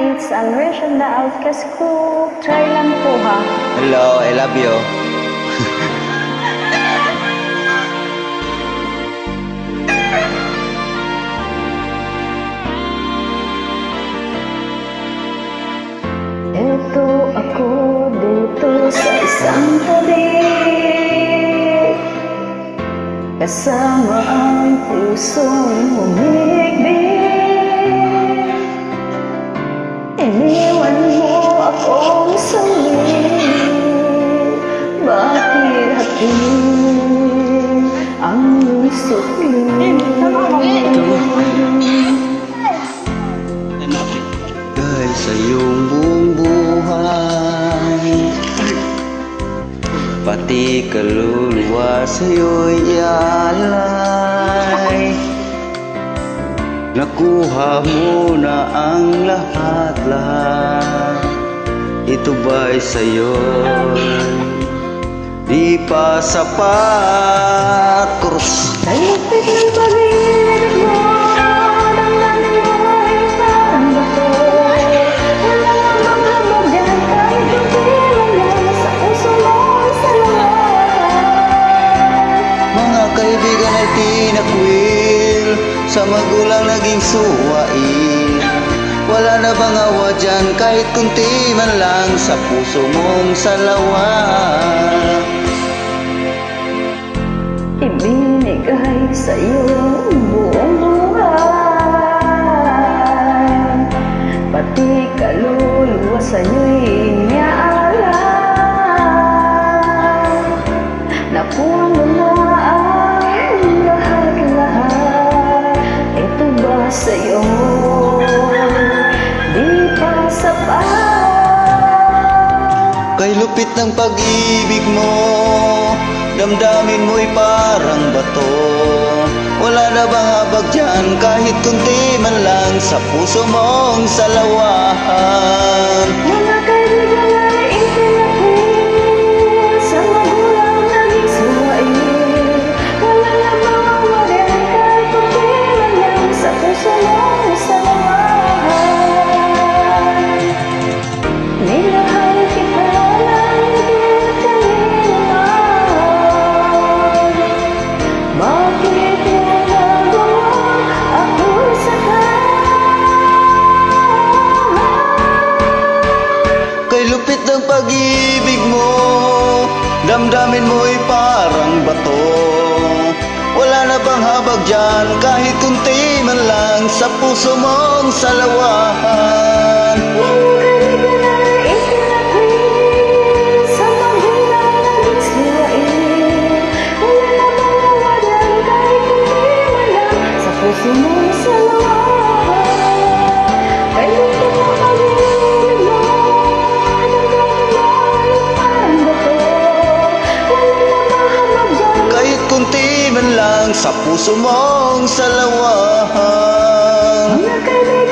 it's Alration the Outcast ko. Try lang po ha. Hello, I love you. Ito ako dito sa isang tabi, kasama ang pusong humigbi. Iniwan mo akong sanglit, bakit hati ang sukli? Dahil sa iyong buong buhay, pati kaluluwa sa'yo'y ialay. Nakuha mo na ang lahat-lahat. Ito ba'y sa'yo? Di pa sapat. Krus. Sa lupit ng pag-ibig mo, damdamin mo ay parang bato. Wala namang habag dyan, kahit hindi lang sa puso mo ang salamat. Mga kaibigan ay tinakwil, sa magulang naging suwain. Wala na bang awa dyan, kahit kunti man lang sa puso mong salawa? Ibinigay sa iyong buong buhay, pati kaluluwa sa'yo'y iniaalay. Nakuha mo na ang lahat-lahat. Ito ba sa'yo? Di pa sapat. Kay lupit ng pag-ibig mo, damdamin mo'y parang bato. Wala na bang habag dyan, kahit kunti man lang sa puso mong salawahan? Mga kaibigan ay itinakwil, sa magulang naging suwain. Wala na bang awa dyan, kahit kunti man lang sa puso mong salawahan. Minahal kita lang din kanina. Bakit mo nagawa ako'y sakit? Kay lupit ng pag-ibig mo, damdamin mo'y parang bato. Wala na bang habag dyan, kahit kunti man lang sa puso mong salawahan? Mga kaibigan ay itinakwil, sa magulang naging suwain. Wala na bang awa dyan, kahit kunti man lang sa puso mong salawahan. Kay lupit ng pag-ibig mo, damdamin mo ay parang bato. Wala na bang habag dyan, Kahit kunti man lang sa puso mong salawahan. mga kaibigan